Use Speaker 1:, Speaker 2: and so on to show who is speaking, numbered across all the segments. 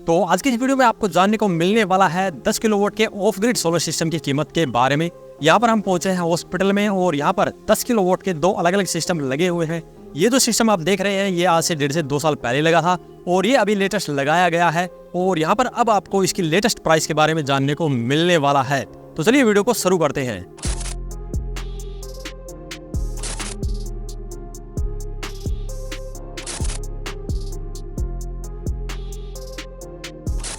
Speaker 1: तो आज की इस वीडियो में आपको जानने को मिलने वाला है 10 किलोवाट के ऑफ ग्रिड सोलर सिस्टम की कीमत के बारे में। यहाँ पर हम पहुंचे हैं हॉस्पिटल में और यहाँ पर 10 किलोवाट के दो अलग अलग सिस्टम लगे हुए हैं। ये जो सिस्टम आप देख रहे हैं ये आज से 1.5 से 2 साल पहले लगा था और ये अभी लेटेस्ट लगाया गया है और यहाँ पर अब आपको इसकी लेटेस्ट प्राइस के बारे में जानने को मिलने वाला है। तो चलिए वीडियो को शुरू करते हैं।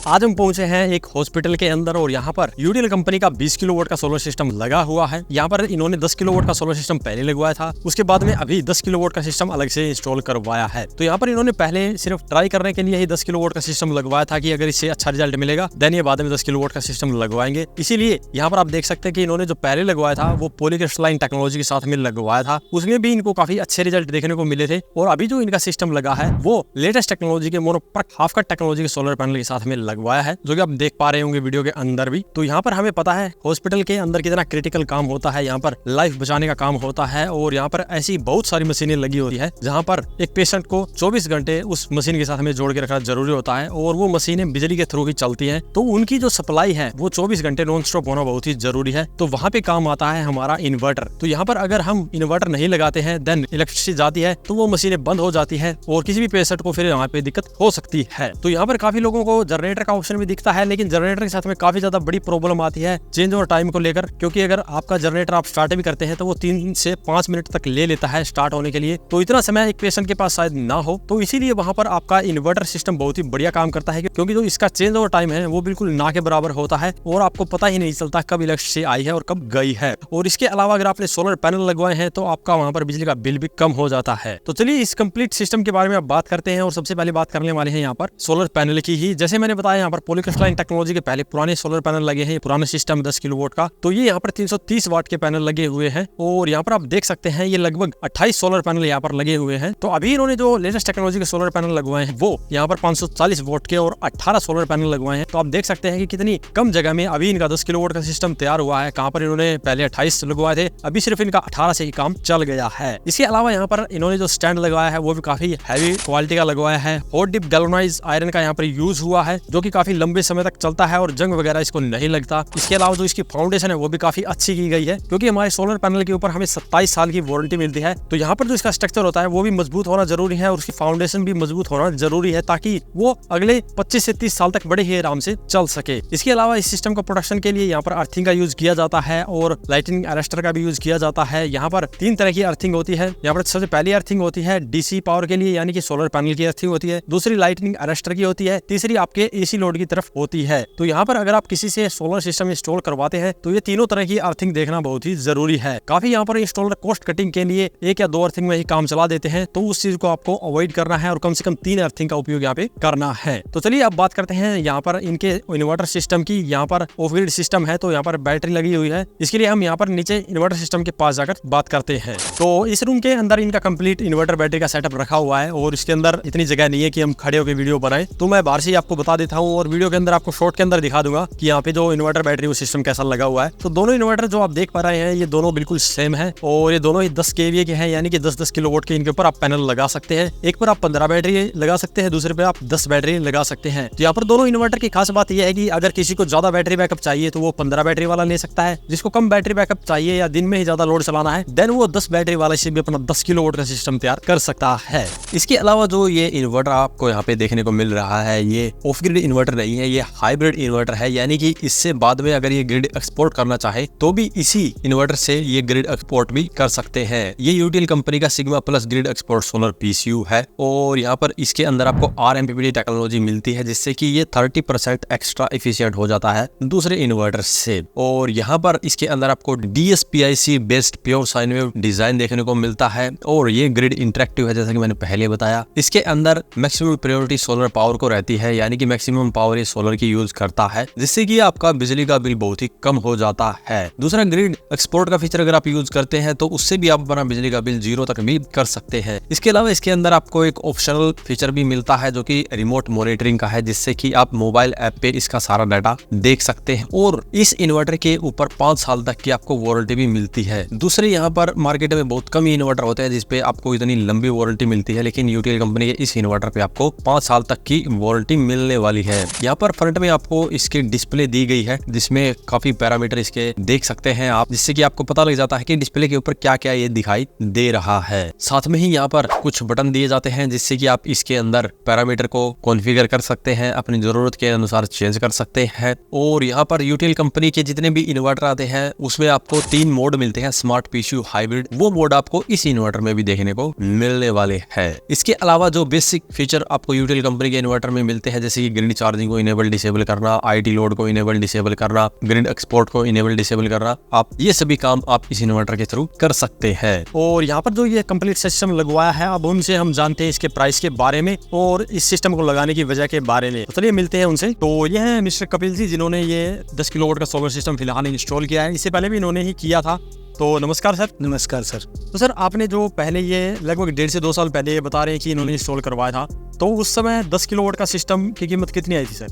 Speaker 1: आज हम पहुंचे हैं एक हॉस्पिटल के अंदर और यहाँ पर यूटीएल कंपनी का 20 किलोवाट का सोलर सिस्टम लगा हुआ है। यहाँ पर इन्होंने 10 किलोवाट का सोलर सिस्टम पहले लगवाया था, उसके बाद में अभी 10 किलोवाट का सिस्टम अलग से इंस्टॉल करवाया है। तो यहाँ पर इन्होंने पहले सिर्फ ट्राई करने के लिए ही 10 किलोवाट का सिस्टम लगवाया था कि अगर इससे अच्छा रिजल्ट मिलेगा देन ये बाद में 10 किलोवाट का सिस्टम लगवाएंगे। इसीलिए यहाँ पर आप देख सकते हैं कि इन्होंने जो पहले लगवाया था वो पॉलीक्रिस्टलाइन टेक्नोलॉजी के साथ में लगवाया था, उसमें भी इनको काफी अच्छे रिजल्ट देखने को मिले थे। और अभी जो इनका सिस्टम लगा है वो लेटेस्ट टेक्नोलॉजी के मोनोपैक हाफ कट टेक्नोलॉजी के सोलर पैनल के साथ में लगवाया है, जो कि आप देख पा रहे होंगे वीडियो के अंदर भी। तो यहाँ पर हमें पता है हॉस्पिटल के अंदर कितना क्रिटिकल काम होता है, यहाँ पर लाइफ बचाने का काम होता है और यहाँ पर ऐसी बहुत सारी मशीनें लगी होती है जहाँ पर एक पेशेंट को 24 घंटे उस मशीन के साथ में जोड़ के रखना जरूरी होता है और वो मशीनें बिजली के थ्रू ही चलती हैं। तो उनकी जो सप्लाई है वो 24 घंटे नॉन स्टॉप होना बहुत ही जरूरी है। तो वहाँ पे काम आता है हमारा इन्वर्टर। तो यहाँ पर अगर हम इन्वर्टर नहीं लगाते हैं देन इलेक्ट्रिसिटी जाती है तो वो मशीनें बंद हो जाती है और किसी भी पेशेंट को फिर यहाँ पे दिक्कत हो सकती है। तो यहाँ पर काफी लोगों को जनरेटर का ऑप्शन भी दिखता है, लेकिन जनरेटर के साथ में काफी ज्यादा बड़ी प्रॉब्लम आती है चेंज ओवर टाइम को लेकर, क्योंकि अगर आपका जनरेटर आप स्टार्ट भी करते हैं तो वो 3 से 5 मिनट तक ले लेता है स्टार्ट होने के लिए। तो इतना समय एक पेशेंट के पास शायद ना हो, तो इसीलिए वहां पर आपका इन्वर्टर सिस्टम बहुत ही बढ़िया काम करता है, क्योंकि जो इसका चेंज ओवर टाइम है वो बिल्कुल ना के बराबर होता है और आपको पता ही नहीं चलता कब इलेक्ट्रिसिटी आई है और कब गई है। और इसके अलावा अगर आपने सोलर पैनल लगवाए हैं तो आपका वहां पर बिजली का बिल भी कम हो जाता है। तो चलिए इस कंप्लीट सिस्टम के बारे में आप बात करते हैं और सबसे पहले बात करने वाले हैं यहाँ पर सोलर पैनल की ही। जैसे मैंने बताया यहाँ पर पॉलीक्रिस्टलाइन टेक्नोलॉजी के पहले पुराने सोलर पैनल लगे हैं, पुराना सिस्टम 10 किलोवाट का। तो ये यहाँ पर 330 वाट के पैनल लगे हुए हैं और यहाँ पर आप देख सकते हैं ये लगभग 28 सोलर पैनल यहाँ पर लगे हुए हैं। तो अभी इन्होंने जो लेटेस्ट टेक्नोलॉजी के सोलर पैनल लगवाए हैं वो यहाँ पर 540 वाट के और 18 सोलर पैनल लगवाए हैं। तो आप देख सकते हैं कि कितनी कम जगह में अभी इनका 10 किलोवाट का सिस्टम तैयार हुआ है। कहाँ पर इन्होंने पहले 28 लगवाए थे, अभी सिर्फ इनका 18 से ही काम चल गया है। इसके अलावा यहाँ पर इन्होंने जो स्टैंड लगाया है वो भी काफी हैवी क्वालिटी का लगवाया है। हॉट डिप गैल्वेनाइज्ड आयरन का यहाँ पर यूज हुआ है, जो कि काफी लंबे समय तक चलता है और जंग वगैरह इसको नहीं लगता। इसके अलावा जो इसकी फाउंडेशन है वो भी काफी अच्छी की गई है, क्योंकि हमारे सोलर पैनल के ऊपर हमें 27 साल की वारंटी मिलती है। तो यहाँ पर जो इसका स्ट्रक्चर होता है वो भी मजबूत होना जरूरी है और उसकी फाउंडेशन भी मजबूत होना जरूरी है, ताकि वो अगले 25 से 30 साल तक बड़े ही आराम से चल सके। इसके अलावा इस सिस्टम को प्रोटेक्शन के लिए यहाँ पर अर्थिंग का यूज किया जाता है और लाइटनिंग अरेस्टर का भी यूज किया जाता है। यहाँ पर 3 तरह की अर्थिंग होती है। यहाँ पर सबसे पहली अर्थिंग होती है डीसी पावर के लिए, यानी कि सोलर पैनल की अर्थिंग होती है। दूसरी लाइटनिंग अरेस्टर की होती है। तीसरी आपके एसी लोड की तरफ होती है। तो यहाँ पर अगर आप किसी से सोलर सिस्टम इंस्टॉल करवाते हैं तो ये तीनों तरह की अर्थिंग देखना बहुत ही जरूरी है। काफी यहाँ पर इंस्टॉलर कॉस्ट कटिंग के लिए 1 या 2 अर्थिंग में ही काम चला देते हैं, तो उस चीज को आपको अवॉइड करना है और कम से कम 3 अर्थिंग का उपयोग यहाँ पे करना है। तो चलिए अब बात करते हैं यहाँ पर इनके इन्वर्टर सिस्टम की। यहाँ पर ऑफ ग्रिड सिस्टम है तो यहाँ पर बैटरी लगी हुई है, इसके लिए हम यहाँ पर नीचे इन्वर्टर सिस्टम के पास जाकर बात करते हैं। तो इस रूम के अंदर इनका कंप्लीट इन्वर्टर बैटरी का सेटअप रखा हुआ है और इसके अंदर इतनी जगह नहीं है कि हम खड़े होकर वीडियो बनाए, तो मैं बाहर से आपको बता देता हूँ और वीडियो के अंदर आपको शॉर्ट के अंदर दिखा दूंगा कि यहाँ पे जो इन्वर्टर बैटरी वो सिस्टम कैसा लगा हुआ है। तो दोनों इन्वर्टर जो आप देख पा रहे हैं ये दोनों बिल्कुल सेम है और ये दोनों ही 10 kVA के हैं, यानी कि 10-10 किलोवाट के इनके ऊपर आप पैनल लगा सकते हैं। एक पर आप 15 बैटरी लगा सकते हैं, दूसरे पे आप 10 बैटरी लगा सकते हैं। तो यहाँ पर दोनों इन्वर्टर की खास बात यह है कि अगर किसी को ज्यादा बैटरी बैकअप चाहिए तो वो 15 बैटरी वाला ले सकता है, जिसको कम बैटरी बैकअप चाहिए या दिन में ही ज्यादा लोड चलाना है देन वो 10 बैटरी वाले से भी अपना 10 किलोवाट का सिस्टम तैयार कर सकता है। इसके अलावा जो ये इन्वर्टर आपको यहाँ पे देखने को मिल रहा है ये ऑफ ग्रिड इन्वर्टर नहीं है, ये हाइब्रिड इन्वर्टर है, यानी कि इससे बाद में अगर ये ग्रिड एक्सपोर्ट करना चाहे तो भी इसी इन्वर्टर से ये ग्रिड एक्सपोर्ट भी कर सकते हैं। ये यूटीएल कंपनी का sigma plus grid export solar PCU है और यहाँ पर इसके अंदर आपको RMPPT टेक्नोलॉजी मिलती है, जिससे कि ये 30% एक्स्ट्रा एफिशिएंट हो जाता है दूसरे इन्वर्टर से। और यहाँ पर इसके अंदर आपको DSPIC based pure sine wave design देखने को मिलता है और ये ग्रिड इंटरेक्टिव है, जैसा कि मैंने पहले बताया। इसके अंदर मैक्सिमम प्रायोरिटी सोलर पावर को रहती है, यानी कि मैक्सिमम पावर ये सोलर की यूज करता है, जिससे कि आपका बिजली का बिल बहुत ही कम हो जाता है। दूसरा ग्रिड एक्सपोर्ट का फीचर अगर आप यूज करते हैं तो उससे भी आप अपना बिजली का बिल 0 तक भी कर सकते हैं। इसके अलावा इसके अंदर आपको एक ऑप्शनल फीचर भी मिलता है जो कि रिमोट मॉनिटरिंग का है, जिससे कि आप मोबाइल ऐप पे इसका सारा डाटा देख सकते हैं और इस इन्वर्टर के ऊपर 5 साल तक की आपको वारंटी भी मिलती है। दूसरे यहाँ पर मार्केट में बहुत कम इन्वर्टर होते हैं जिसपे आपको इतनी लंबी वारंटी मिलती है, लेकिन यूटीएल कंपनी के इस इन्वर्टर पे आपको 5 साल तक की वारंटी मिलने वाली है। यहाँ पर फ्रंट में आपको इसकी डिस्प्ले दी गई है जिसमें काफी पैरामीटर इसके देख सकते हैं आप, जिससे कि आपको पता लग जाता है कि डिस्प्ले के ऊपर क्या क्या ये दिखाई दे रहा है। साथ में ही यहाँ पर कुछ बटन दिए जाते हैं जिससे कि आप इसके अंदर पैरामीटर को कॉन्फ़िगर कर सकते हैं, अपनी जरूरत के अनुसार चेंज कर सकते हैं। और यहाँ पर यूटीएल कंपनी के जितने भी इन्वर्टर आते हैं उसमें आपको 3 मोड मिलते हैं, स्मार्ट, पीसीयू, हाइब्रिड। वो मोड आपको इस इन्वर्टर में भी देखने को मिलने वाले हैं। इसके अलावा जो बेसिक फीचर आपको यूटीएल कंपनी के इन्वर्टर में मिलते हैं, जैसे कि ग्रिड चार्जिंग को इनेबल डिसेबल करना, आईटी लोड को इनेबल डिसेबल करना, ग्रिड एक्सपोर्ट को इनेबल डिसेबल करना, आप ये सभी काम आप इस इन्वर्टर के थ्रू कर सकते हैं। और यहाँ पर जो ये कंप्लीट सिस्टम लगवाया है, अब उनसे हम जानते हैं इसके प्राइस के बारे में और इस सिस्टम को लगाने की वजह के बारे में। तो चलिए मिलते हैं उनसे। तो ये है मिस्टर कपिल जी, जिन्होंने ये 10 किलोवाट का सोलर सिस्टम फिलहाल इंस्टॉल किया है। इससे पहले भी इन्होंने ही किया था। तो नमस्कार सर।
Speaker 2: नमस्कार सर।
Speaker 1: तो सर, आपने जो पहले ये लगभग 1.5 से 2 साल पहले ये बता रहे हैं कि इन्होंने इंस्टॉल करवाया था, तो उस समय 10 किलोवाट का सिस्टम की कीमत कितनी आई थी सर?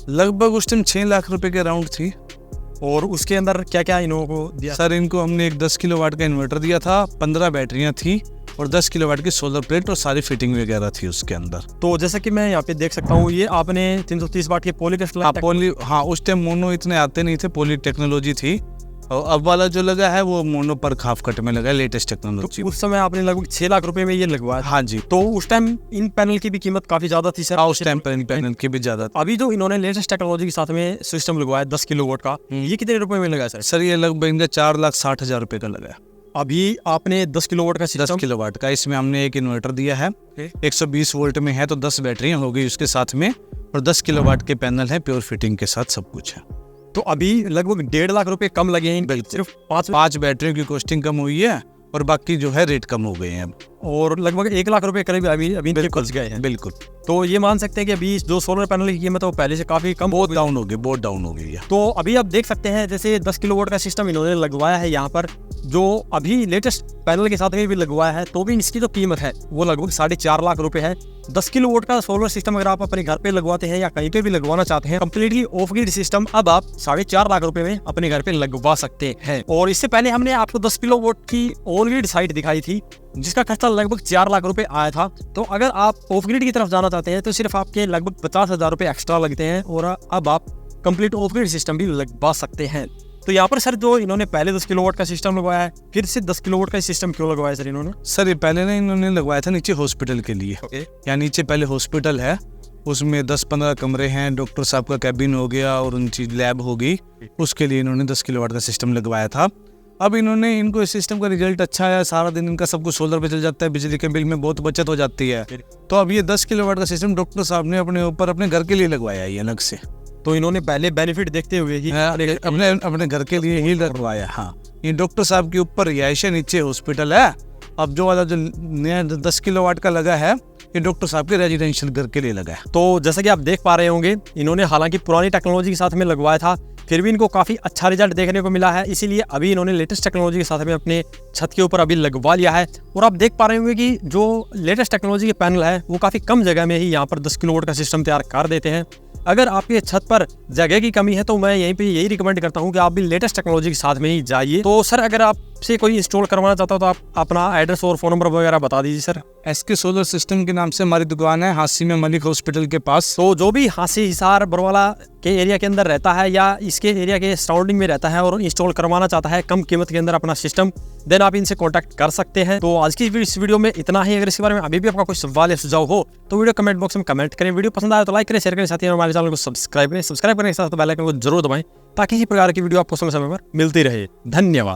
Speaker 2: लगभग उस टाइम 6 लाख रुपए के अराउंड थी।
Speaker 1: और उसके अंदर क्या क्या इन्हों को दिया?
Speaker 2: सर, इनको हमने एक 10 किलोवाट का इन्वर्टर दिया था, 15 बैटरियां थी और 10 किलोवाट की सोलर प्लेट और सारी फिटिंग वगैरह थी उसके अंदर।
Speaker 1: तो जैसा कि मैं यहाँ पे देख सकता हूँ, ये आपने 330 वाट के पोली
Speaker 2: हाँ, उस टाइम मोनो इतने आते नहीं थे, पोली टेक्नोलॉजी थी। और अब वाला जो लगा है वो मोनो पर हाफ कट में लगा है, लेटेस्ट टेक्नोलॉजी।
Speaker 1: तो उस समय आपने लगभग 6 लाख रुपए में ये लगवाया?
Speaker 2: हाँ जी।
Speaker 1: तो उस टाइम इन पैनल की भी कीमत काफी ज्यादा थी सर?
Speaker 2: हाँ, उस टाइम पैनल की भी ज्यादा थी।
Speaker 1: अभी जो इन्होंने लेटेस्ट टेक्नोलॉजी के साथ में सिस्टम लगवाया 10 किलोवाट का, ये कितने रुपए में लगा सर?
Speaker 2: सर, ये लगभग इनका 4,60,000 रुपए का लगा।
Speaker 1: अभी आपने 10 किलोवाट का सिस्टम,
Speaker 2: 10 किलोवाट का, इसमें हमने एक इन्वर्टर दिया है, 120 वोल्ट में है, तो 10 बैटरियां हो गई उसके साथ में, और 10 किलोवाट के पैनल है, प्योर फिटिंग के साथ सब कुछ है।
Speaker 1: तो अभी लगभग 1.5 लाख रुपए कम लगे हैं।
Speaker 2: बिल्कुल,
Speaker 1: सिर्फ
Speaker 2: 5 बैटरियों की कॉस्टिंग कम हुई है और बाकी जो है रेट कम हो गए हैं अब।
Speaker 1: और लगभग 1 लाख रुपए करीब अभी बच गए हैं।
Speaker 2: बिल्कुल।
Speaker 1: तो ये मान सकते हैं कि अभी जो सोलर पैनल की कीमत है वो पहले से काफी कम,
Speaker 2: बहुत डाउन हो गई है।
Speaker 1: तो अभी आप देख सकते हैं, जैसे 10 किलोवाट का सिस्टम इन्होंने लगवाया है यहाँ पर, जो अभी लेटेस्ट पैनल के साथ में भी लगवाया है, तो भी इसकी जो कीमत है वो लगभग 4.5 लाख रुपए है। 10 किलोवाट का सोलर सिस्टम अगर आप अपने घर पे लगवाते हैं या कहीं पे भी लगवाना चाहते हैं, कंप्लीटली ऑफ ग्रिड सिस्टम, अब आप 4.5 लाख रुपए में अपने घर पे लगवा सकते हैं। और इससे पहले हमने आपको 10 किलोवाट की ऑन ग्रिड साइट दिखाई थी जिसका खर्चा लगभग 4 लाख रुपए आया था। तो अगर आप ऑफ ग्रिड की तरफ जाना चाहते हैं तो सिर्फ आपके लगभग 50,000 रुपए एक्स्ट्रा लगते हैं और अब आप कंप्लीट ऑफ ग्रिड सिस्टम भी लगवा सकते हैं। तो यहाँ पर सर जो इन्होंने पहले 10 किलोवाट का सिस्टम लगवाया है, फिर से 10 किलोवाट का सिस्टम क्यों लगवाया सर इन्होंने?
Speaker 2: सर, ये पहले ना इन्होंने लगवाया था नीचे हॉस्पिटल के लिए। यहाँ नीचे पहले हॉस्पिटल है, उसमें 10-15 कमरे हैं, डॉक्टर साहब का कैबिन हो गया और उनकी लैब हो गई, उसके लिए इन्होंने 10 किलोवाट का सिस्टम लगवाया था। अब इनको इस सिस्टम का रिजल्ट अच्छा है, सारा दिन इनका सब कुछ सोलर पे चल जाता है, बिजली के बिल में बहुत बचत हो जाती है। तो अब ये 10 किलोवाट का सिस्टम डॉक्टर साहब ने अपने घर के लिए लगवाया है अलग से।
Speaker 1: तो इन्होंने पहले बेनिफिट देखते हुए ही
Speaker 2: अपने घर के लिए ही लगवाया। हाँ, ये डॉक्टर साहब के ऊपर रिहाइश है, नीचे हॉस्पिटल है। अब जो वाला जो नया 10 किलोवाट का लगा है, ये डॉक्टर साहब के रेजिडेंशियल घर के लिए लगा है।
Speaker 1: तो जैसा कि आप देख पा रहे होंगे, इन्होंने हालांकि पुरानी टेक्नोलॉजी के साथ में लगवाया था, फिर भी इनको काफ़ी अच्छा रिजल्ट देखने को मिला है। इसीलिए अभी इन्होंने लेटेस्ट टेक्नोलॉजी के साथ में अपने छत के ऊपर अभी लगवा लिया है। और आप देख पा रहे होंगे कि जो लेटेस्ट टेक्नोलॉजी के पैनल है वो काफ़ी कम जगह में ही यहाँ पर 10 किलोवाट का सिस्टम तैयार कर देते हैं। अगर आपके छत पर जगह की कमी है तो मैं यहीं पे यही रिकमेंड करता हूँ कि आप भी लेटेस्ट टेक्नोलॉजी के साथ में ही जाइए। तो सर, अगर आपसे कोई इंस्टॉल करवाना चाहता हो तो आप अपना एड्रेस और फ़ोन नंबर वगैरह बता दीजिए सर।
Speaker 2: SK सोलर सिस्टम के नाम से हमारी दुकान है, हांसी में मलिक हॉस्पिटल के पास।
Speaker 1: तो जो भी हांसी, हिसार, बरवाला के एरिया के अंदर रहता है या इसके एरिया के सराउंडिंग में रहता है और इंस्टॉल करवाना चाहता है कम कीमत के अंदर अपना सिस्टम, देन आप इनसे कांटेक्ट कर सकते हैं। तो आज की इस वीडियो में इतना ही। अगर इसके बारे में अभी भी आपका कोई सवाल या सुझाव हो तो वीडियो कमेंट बॉक्स में कमेंट करें। वीडियो पसंद आए तो लाइक करें, शेयर करें, साथ ही हमारे चैनल को सब्सक्राइब करें। सब्सक्राइब करने के साथ बेल आइकन को जरूर दबाएं ताकि इसी प्रकार की वीडियो आपको समय समय पर मिलती रहे। धन्यवाद।